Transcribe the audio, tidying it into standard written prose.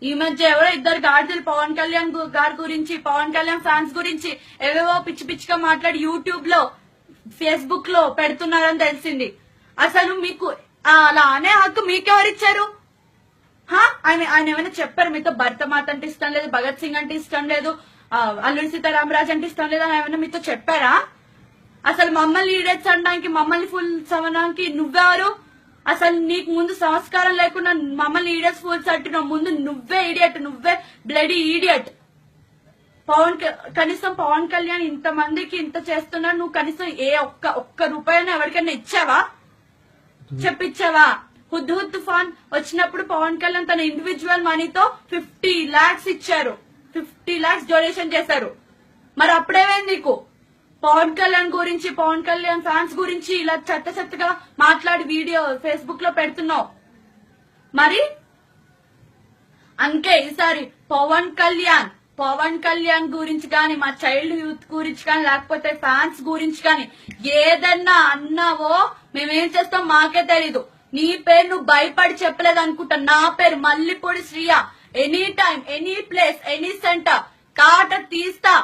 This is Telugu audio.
ఈ మధ్య ఎవరో ఇద్దరు గాడిదలు పవన్ కళ్యాణ్ గారి గురించి, పవన్ కళ్యాణ్ ఫ్యాన్స్ గురించి ఏవేవో పిచ్చి పిచ్చిగా మాట్లాడి యూట్యూబ్ లో, ఫేస్బుక్ లో పెడుతున్నారని తెలిసింది. అసలు మీకు అలా అనే హక్కు మీకెవరిచ్చారు? ఆయన ఏమైనా చెప్పారు మీతో? భరతమాత అంటే ఇష్టం లేదు, భగత్ సింగ్ అంటే ఇష్టం లేదు, అల్లూరి సీతారామరాజు అంటే ఇష్టం లేదు అని ఏమైనా మీతో చెప్పారా? అసలు మమ్మల్ని ఈడేట్స్ అనడానికి, మమ్మల్ని ఫుల్ సమడానికి నువ్వెవరు? అసలు నీకు ముందు సంస్కారం లేకుండా మమ్మల్ని ఈడియట్స్ ఫుల్స్ అంటున్నావు. ముందు నువ్వే ఈడియట్, నువ్వే బ్లడీ ఈడియట్. కనీసం పవన్ కళ్యాణ్ ఇంత మందికి ఇంత చేస్తున్నాడు, నువ్వు కనీసం ఒక్క రూపాయన ఎవరికైనా ఇచ్చావా? చెప్పించావా? హుద్ హుద్ తుఫాన్ వచ్చినప్పుడు పవన్ కళ్యాణ్ తన ఇండివిజువల్ మనీతో 50 lakhs ఇచ్చారు, 50 lakhs డొనేషన్ చేశారు. మరి అప్పుడేమైంది నీకు? పవన్ కళ్యాణ్ గురించి, పవన్ కళ్యాణ్ ఫ్యాన్స్ గురించి ఇలా చెత్తగా మాట్లాడి వీడియో ఫేస్బుక్ లో పెడుతున్నావు. మరి అంకే ఈసారి పవన్ కళ్యాణ్ గురించి కానీ, మా చైల్డ్ యూత్ గురించి కానీ, లేకపోతే ఫ్యాన్స్ గురించి కానీ ఏదన్నా అన్నావో మేమేం చేస్తాం మాకే తెలీదు. నీ పేరు నువ్వు భయపడి చెప్పలేదు అనుకుంటా. నా పేరు Mallipudi Shriya. Any time, any place, any centre Kata తీస్తా.